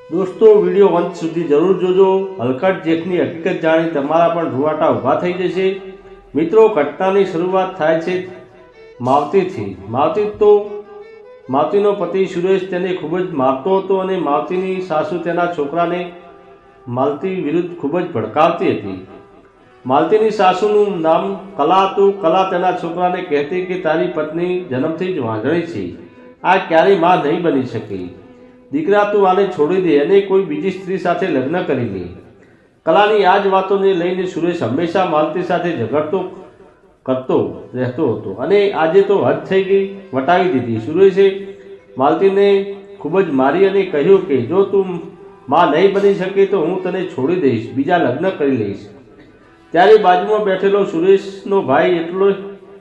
દોસ્તો, વિડીયો અંત સુધી જરૂર જોજો. હલકટ જેઠની હકીકત જાણી તમારા પણ રૂવાટા ઊભા થઈ જશે. મિત્રો, ઘટનાની શરૂઆત થાય છે માવતીથી. માવતીનો પતિ સુરેશ તેને ખૂબ જ મારતો હતો અને માવતીની સાસુ તેના છોકરાને માલતી વિરુદ્ધ ખૂબ જ ભડકાવતી હતી. માલતીની સાસુનું નામ કલા હતું. કલા તેના છોકરાને કહેતી કે તારી પત્ની જન્મથી જ વાંઢણી છે, આ ક્યારેય માં નહીં બની શકે. દીકરા, તું આને છોડી દે અને કોઈ બીજી સ્ત્રી સાથે લગ્ન કરી લે. કલાની આ જ વાતોને લઈને સુરેશ હંમેશા માલતી સાથે ઝઘડતો કરતો રહેતો હતો અને આજે તો હદ થઈ ગઈ, વટાવી દીધી. સુરેશે માલતીને ખૂબ જ મારી અને કહ્યું કે જો તું માં નહીં બની શકે તો હું તને છોડી દઈશ, બીજા લગ્ન કરી લઈશ. ત્યારે બાજુમાં બેઠેલો સુરેશનો ભાઈ એટલો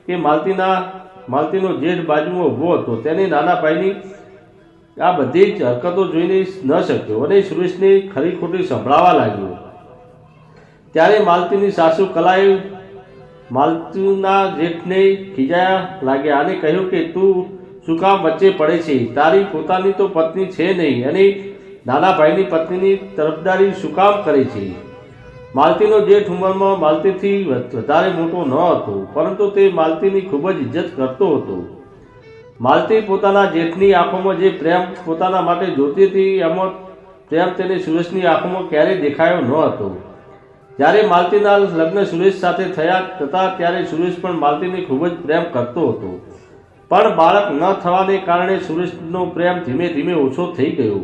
કે માલતીનો જેઠ બાજુમાં ઊભો હતો, તેને નાના ભાઈની આ બધી જ હરકતો જોઈને ન શક્યો અને સુરેશને ખરી ખોટી સંભળાવા લાગ્યો. ત્યારે માલતીની સાસુ કલાએ માલતીના જેઠને ખીજાયા લાગ્યા અને કહ્યું કે તું શું કામ વચ્ચે પડે છે? તારી પોતાની તો પત્ની છે નહીં અને નાના ભાઈની પત્નીની તરફદારી શું કામ કરે છે? માલતીનો જેઠ ઉંમરમાં માલતીથી વધારે મોટો ન હતો, પરંતુ તે માલતીની ખૂબ જ ઇજ્જત કરતો હતો. માલતી પોતાના જેઠની આંખોમાં જે પ્રેમ પોતાના માટે જોતી હતી, એમાં પ્રેમ તેને સુરેશની આંખોમાં ક્યારેય દેખાયો ન હતો. જ્યારે માલતીના લગ્ન સુરેશ સાથે થયા હતા ત્યારે સુરેશ પણ માલતીને ખૂબ જ પ્રેમ કરતો હતો, પણ બાળક ન થવાને કારણે સુરેશનો પ્રેમ ધીમે ધીમે ઓછો થઈ ગયો.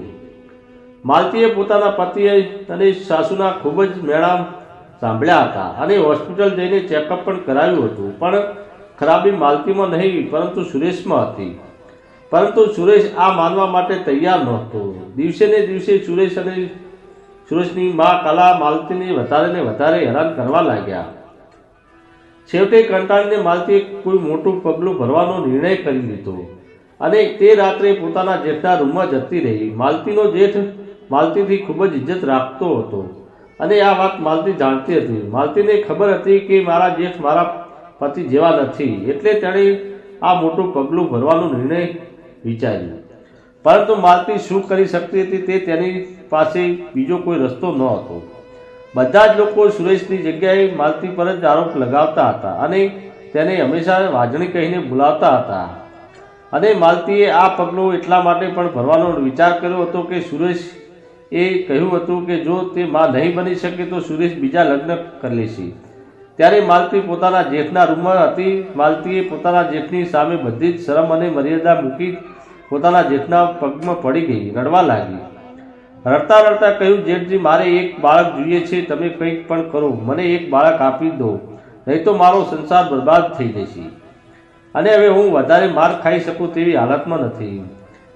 માલતીએ પોતાના પતિ અને સાસુના ખૂબ જ મેળા સાંભળ્યા હતા અને હોસ્પિટલ જઈને ચેકઅપ પણ કરાવ્યું હતું, પણ ખરાબી માલતીમાં નહીં પરંતુ સુરેશમાં હતી. પરંતુ સુરેશ આ માનવા માટે તૈયાર નહોતો. દિવસે ને દિવસે સુરેશ અને સુરેશની મા કલા માલતીને વધારે હેરાન કરવા લાગ્યા. છેવટે કંટાળીને માલતીએ કોઈ મોટું પગલું ભરવાનો નિર્ણય કરી લીધો અને તે રાત્રે પોતાના જેઠના રૂમમાં જતી રહી. માલતીનો જેઠ માલતીથી ખૂબ જ ઇજ્જત રાખતો હતો અને આ વાત માલતી જાણતી હતી. માલતીને ખબર હતી કે મારા જેઠ મારા પતિ જેવા નથી, એટલે તેણે આ મોટું પગલું ભરવાનો નિર્ણય વિચાર્યો. પરંતુ માલતી શું કરી શકતી હતી તે તેની પાસે બીજો કોઈ રસ્તો ન હતો. બધા જ લોકો સુરેશની જગ્યાએ માલતી પર જ આરોપ લગાવતા હતા અને તેને હંમેશા વાજણી કહીને બોલાવતા હતા. અને માલતીએ આ પગલું એટલા માટે પણ ભરવાનો વિચાર કર્યો હતો કે સુરેશ એ કહ્યું હતું કે જો તે માં નહીં બની શકે તો સુરેશ બીજા લગ્ન કરી લેશે. ત્યારે માલતી પોતાના જેઠના રૂમમાં હતી. માલતીએ પોતાના જેઠની સામે બધી જ શરમ અને મર્યાદા મૂકી પોતાના જેઠના પગમાં પડી ગઈ, રડવા લાગી. રડતા રડતા કહ્યું, જેઠજી, મારે એક બાળક જોઈએ છે, તમે કંઈક પણ કરો, મને એક બાળક આપી દો, નહીં તો મારો સંસાર બરબાદ થઈ જશે અને હવે હું વધારે માર ખાઈ શકું તેવી હાલતમાં નથી.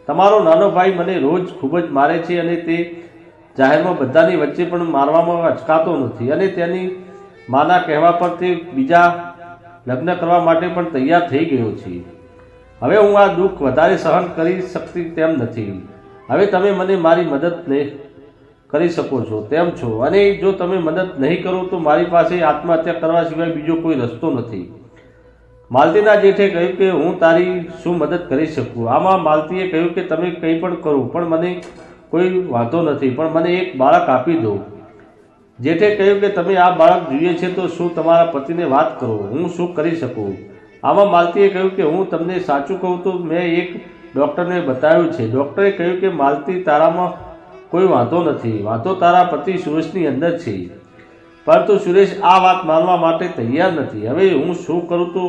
તમારો નાનો ભાઈ મને રોજ ખૂબ જ મારે છે અને તે જાહેરમાં બધાની વચ્ચે પણ મારવામાં અચકાતો નથી અને તેની માના કહેવા પર તે બીજા લગ્ન કરવા માટે પણ તૈયાર થઈ ગયો છે. હવે હું આ દુઃખ વધારે સહન કરી શકતી તેમ નથી. હવે તમે મને મારી મદદ કરી શકો છો તેમ છો અને જો તમે મદદ નહીં કરો તો મારી પાસે આત્મહત્યા કરવા સિવાય બીજો કોઈ રસ્તો નથી. માલતીના જેઠે કહ્યું કે હું તારી શું મદદ કરી શકું? આમાં માલતીએ કહ્યું કે તમે કંઈ પણ કરો, પણ મને કોઈ વાંધો નથી, પણ મને એક બાળક આપી દો. જેઠે કહ્યું કે તમે આ બાળક જોઈએ છે તો શું તમારા પતિને વાત કરો, હું શું કરી શકું? આમાં માલતીએ કહ્યું કે હું તમને સાચું કહું તો મેં એક ડૉક્ટરને બતાવ્યું છે. ડૉક્ટરે કહ્યું કે માલતી, તારામાં કોઈ વાંધો નથી, વાંધો તારા પતિ સુરેશની અંદર છે. પરંતુ સુરેશ આ વાત માનવા માટે તૈયાર નથી. હવે હું શું કરું તો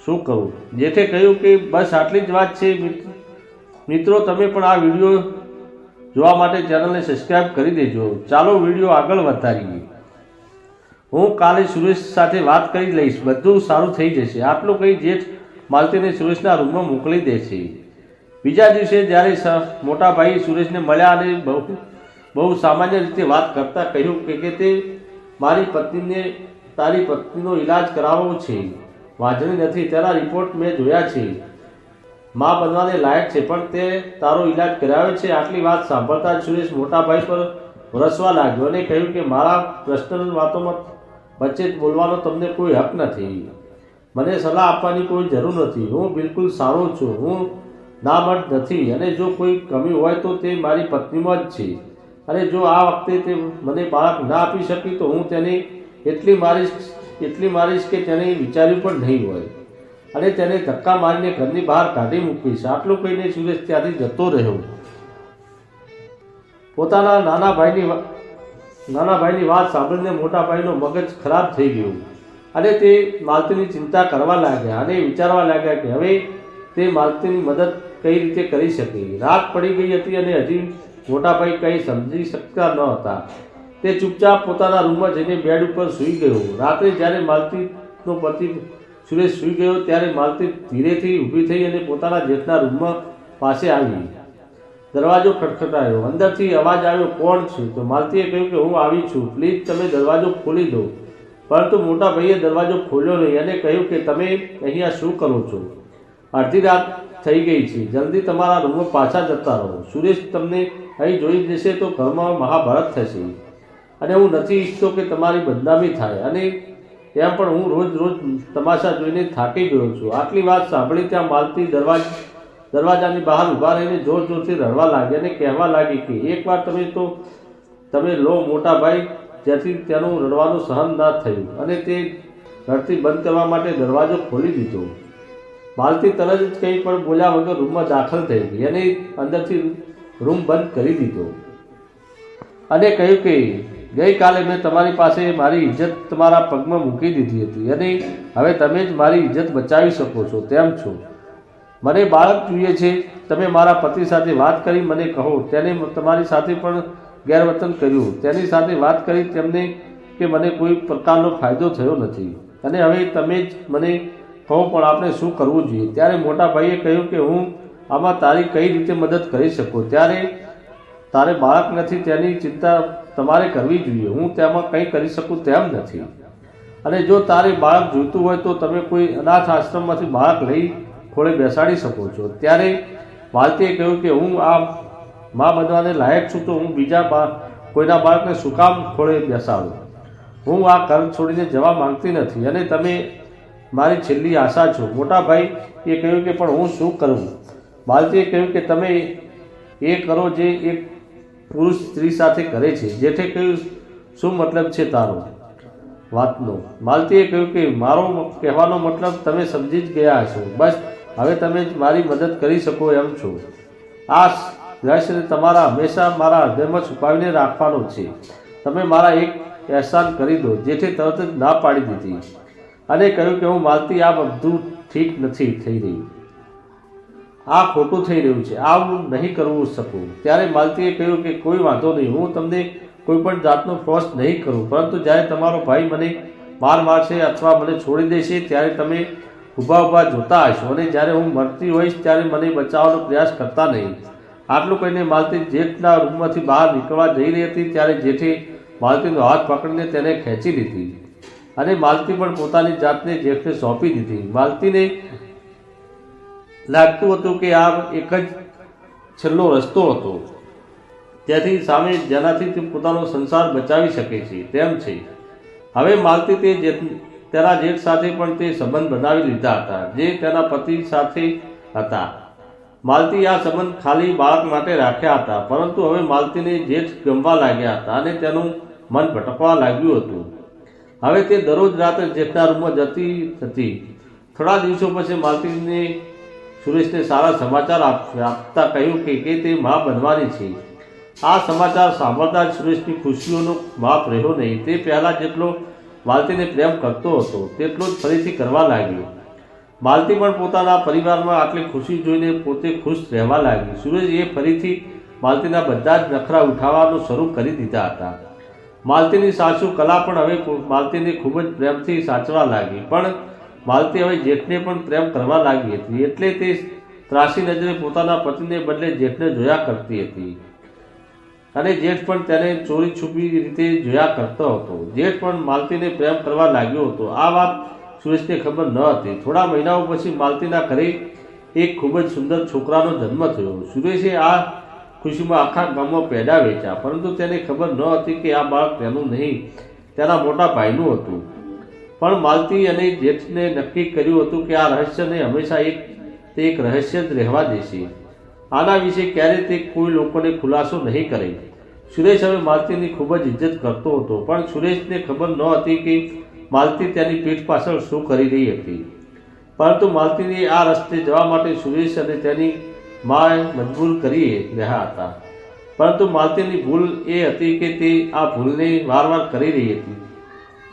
શું કરું? જેઠે કહ્યું કે બસ આટલી જ વાત છે. મિત્રો, તમે પણ આ વિડીયો જોવા માટે ચેનલને સબસ્ક્રાઈબ કરી દેજો. ચાલો વિડીયો આગળ વધારીએ. હું કાલે સુરેશ સાથે વાત કરી લઈશ, બધું સારું થઈ જશે. આટલું કહી જેઠ માલતીને સુરેશના રૂમમાં મોકલી દે છે. બીજા દિવસે જ્યારે મોટા ભાઈ સુરેશને મળ્યા અને બહુ સામાન્ય રીતે વાત કરતા કહ્યું કે તે મારી પત્નીને તારી પત્નીનો ઈલાજ કરાવવો છે, વાંધણી નથી, તેના રિપોર્ટ મેં જોયા છે, માં બનવાને લાયક છે, પણ તે તારો ઈલાજ કરાવ્યો છે. આટલી વાત સાંભળતા જ સુરેશ મોટાભાઈ પર વરસવા લાગ્યો અને કહ્યું કે મારા પર્સનલ વાતોમાં વચ્ચે બોલવાનો તમને કોઈ હક નથી. મને સલાહ આપવાની કોઈ જરૂર નથી. હું બિલકુલ સારો છું. હું નામર્દ નથી અને જો કોઈ કમી હોય તો તે મારી પત્નીમાં જ છે. અને જો આ વખતે તે મને બાળક ના આપી શકી તો હું તેને એટલી મારીશ કે તેને વિચાર્યું પણ નહીં હોય અને તેને ધક્કા મારીને ઘરની બહાર કાઢી મૂકીશ. આટલું કહીને સુરેશ ત્યાંથી જતો રહ્યો. પોતાના નાના ભાઈની વાત સાંભળીને મોટા ભાઈનો મગજ ખરાબ થઈ ગયું અને તે માલતીની ચિંતા કરવા લાગ્યા અને વિચારવા લાગ્યા કે હવે તે માલતીની મદદ કઈ રીતે કરી શકે. રાત પડી ગઈ હતી અને હજી મોટા ભાઈ કંઈ સમજી શકતા ન હતા. તે ચૂપચાપ પોતાના રૂમમાં જઈને બેડ ઉપર સૂઈ ગયો. રાત્રે જ્યારે માલતીનો પતિ સુરેશ સૂઈ ગયો ત્યારે માલતી ધીરેથી ઊભી થઈ અને પોતાના જેઠના રૂમમાં પાસે આવી. દરવાજો ખટખટાયો. અંદરથી અવાજ આવ્યો, કોણ છે? તો માલતીએ કહ્યું કે હું આવી છું, પ્લીઝ તમે દરવાજો ખોલી દો. પરંતુ મોટા ભાઈએ દરવાજો ખોલ્યો નહીં અને કહ્યું કે તમે અહીંયા શું કરો છો? અડધી રાત થઈ ગઈ છે, જલ્દી તમારા રૂમમાં પાછા જતા રહો. સુરેશ તમને અહીં જોઈ જશે તો ઘરમાં મહાભારત થશે અને હું નથી ઈચ્છતો કે તમારી બદનામી થાય અને એમ પણ હું રોજ તમાશા જોઈને થાકી ગયો છું. આટલી વાત સાંભળી ત્યાં માલતી દરવાજાની બહાર ઊભા રહીને જોરથી રડવા લાગી અને કહેવા લાગી કે એકવાર તમે લો મોટા ભાઈ, જેથી તેનું રડવાનું સહન ના થયું અને તે રડતી બંધ કરવા માટે દરવાજો ખોલી દીધો. માલતી તરત જ કંઈ પણ બોલ્યા વગર રૂમમાં દાખલ થઈ ગઈ અને અંદરથી રૂમ બંધ કરી દીધો અને કહ્યું કે ગઈકાલે મેં તમારી પાસે મારી ઇજ્જત તમારા પગમાં મૂકી દીધી હતી અને હવે તમે જ મારી ઇજ્જત બચાવી શકો છો તેમ છો. મને બાળક જોઈએ છે. તમે મારા પતિ સાથે વાત કરી મને કહો. તેને તમારી સાથે પણ ગેરવર્તન કર્યું. તેની સાથે વાત કરી તેમને કે મને કોઈ પ્રકારનો ફાયદો થયો નથી અને હવે તમે જ મને કહો પણ આપણે શું કરવું જોઈએ. ત્યારે મોટા ભાઈએ કહ્યું કે હું આમાં તારી કઈ રીતે મદદ કરી શકું. તારે બાળક નથી તેની ચિંતા તમારે કરવી જોઈએ. હું તેમાં કંઈ કરી શકું તેમ નથી અને જો તારે બાળક જોઈતું હોય તો તમે કોઈ અનાથ આશ્રમમાંથી બાળક લઈ ખોળે બેસાડી શકો છો. ત્યારે માલતીએ કહ્યું કે હું આ મા બનવાને લાયક છું તો હું બીજા કોઈના બાળકને શું કામ ખોળે બેસાડું. હું આ ઘર છોડીને જવા માંગતી નથી અને તમે મારી છેલ્લી આશા છો. મોટા ભાઈએ કહ્યું કે પણ હું શું કરું? માલતીએ કહ્યું કે તમે એ કરો જે એક પુરુષ સ્ત્રી સાથે કરે છે. જેઠે કહ્યું, શું મતલબ છે તારો વાતનો? માલતીએ કહ્યું કે મારો કહેવાનો મતલબ તમે સમજી જ ગયા હશો. બસ હવે તમે જ મારી મદદ કરી શકો એમ છો. આ રહસ્યને તમારા હંમેશા મારા હૃદયમાં છુપાવીને રાખવાનો છે. તમે મારા એક અહેસાન કરી દો. જેઠે તરત જ ના પાડી દીધી અને કહ્યું કે હું માલતી, આ બધું ઠીક નથી થઈ રહ્યું, આ ખોટું થઈ રહ્યું છે, આ હું નહીં કરવું શકું. ત્યારે માલતીએ કહ્યું કે કોઈ વાંધો નહીં, હું તમને કોઈ પણ જાતનો ફોર્સ નહીં કરું, પરંતુ જ્યારે તમારો ભાઈ મને મારશે અથવા મને છોડી દેશે ત્યારે તમે ઊભા જોતા હશો અને જ્યારે હું મરતી હોઈશ ત્યારે મને બચાવવાનો પ્રયાસ કરતા નહીં. આટલું કહીને માલતી જેઠના રૂમમાંથી બહાર નીકળવા જઈ રહી હતી ત્યારે જેઠે માલતીનો હાથ પકડીને તેને ખેંચી લીધી અને માલતી પણ પોતાની જાતને જેઠને સોંપી દીધી. માલતીને લાગતું હતું કે આ એક જ છેલ્લો રસ્તો હતો ત્યાંથી સામે જેનાથી તે પોતાનો સંસાર બચાવી શકે છે તેમ છે. હવે માલતી તેના જેઠ સાથે પણ તે સંબંધ બનાવી લીધા હતા જે તેના પતિ સાથે હતા. માલતી આ સંબંધ ખાલી બાળક માટે રાખ્યા હતા, પરંતુ હવે માલતીને જેઠ ગમવા લાગ્યા હતા અને તેનું મન ભટકવા લાગ્યું હતું. હવે તે દરરોજ રાત્રે જેઠના રૂમમાં જતી હતી. થોડા દિવસો પછી માલતીને સુરેશને સારા સમાચાર આપતા કહ્યું કે તે મા બનવાની છે. આ સમાચાર સાંભળતા જ સુરેશની ખુશીઓનો માપ રહ્યો નહીં. તે પહેલાં જેટલો માલતીને પ્રેમ કરતો હતો તેટલો જ ફરીથી કરવા લાગ્યો. માલતી પણ પોતાના પરિવારમાં આટલી ખુશી જોઈને પોતે ખુશ રહેવા લાગી. સુરેશે ફરીથી માલતીના બધા જ નખરા ઉઠાવવાનું શરૂ કરી દીધા હતા. માલતીની સાસુ કલા પણ હવે માલતીને ખૂબ જ પ્રેમથી સાચવા લાગી, પણ માલતી હવે જેઠને પણ પ્રેમ કરવા લાગી હતી. એટલે તે ત્રાસી નજરે પોતાના પતિને બદલે જેઠને જોયા કરતી હતી અને જેઠ પણ તેને ચોરી છુપી રીતે જોયા કરતો હતો. જેઠ પણ માલતીને પ્રેમ કરવા લાગ્યો હતો. આ વાત સુરેશને ખબર ન હતી. થોડા મહિનાઓ પછી માલતીના ઘરે એક ખૂબ જ સુંદર છોકરાનો જન્મ થયો. સુરેશે આ ખુશીમાં આખા ગામમાં પેડા વેચ્યા, પરંતુ તેને ખબર ન હતી કે આ બાળક તેનું નહીં, તેના મોટા ભાઈનું હતું. પણ માલતી અને જેઠને નક્કી કર્યું હતું કે આ રહસ્યને હંમેશા એક રહસ્ય જ રહેવા દેશે. આના વિશે ક્યારેય તે કોઈ લોકોને ખુલાસો નહીં કરે. સુરેશ હવે માલતીની ખૂબ જ ઇજ્જત કરતો હતો, પણ સુરેશને ખબર ન હતી કે માલતી તેની પીઠ પાછળ શું કરી રહી હતી. પરંતુ માલતીને આ રસ્તે જવા માટે સુરેશ અને તેની માએ મજબૂર કરી રહ્યા હતા. પરંતુ માલતીની ભૂલ એ હતી કે તે આ ભૂલને વારવાર કરી રહી હતી.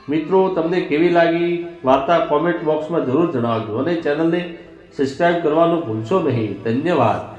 મિત્રો, તમને કેવી લાગી વાર્તા કોમેન્ટ બોક્સમાં જરૂર જણાવજો અને ચેનલને સબસ્ક્રાઈબ કરવાનું ભૂલશો નહીં. ધન્યવાદ.